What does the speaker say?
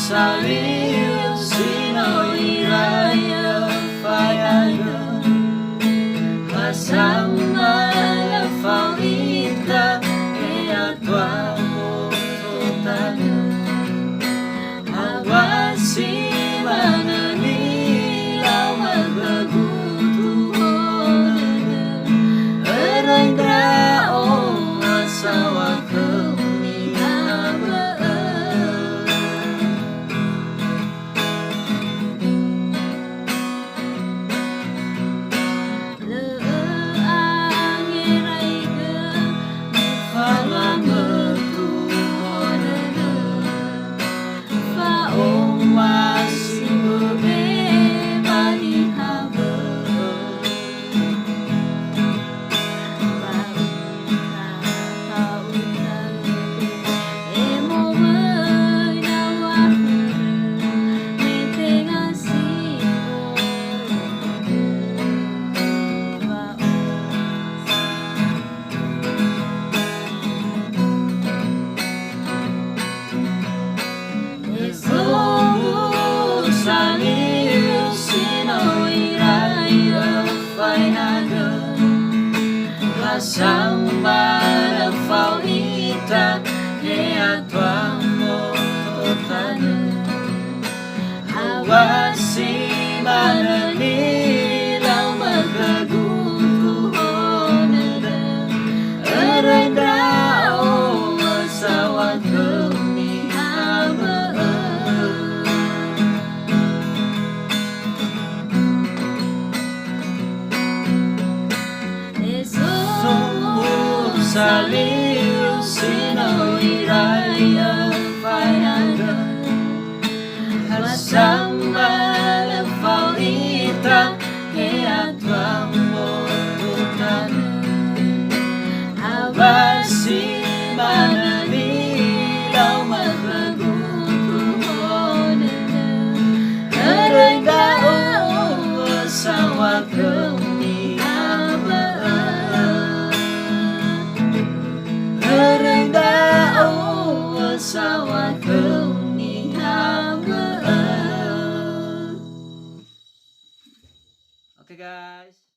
saliu sino'y raya fayaga Kasama la favorita e a tua totale Awasi mananilaw magbagutuhon Eray draong asawa kami Saliu sino'y raya fainaga Kasama la favorita e a tua totale Awasi mananilaw magkagutuhon Eray daong asawa kami Saliu sino'y raya fayaga Kasama la favorita e a tua totale Awasi mananilaw magkagutuhon Eray daong asawa kami asawa kami Okay guys.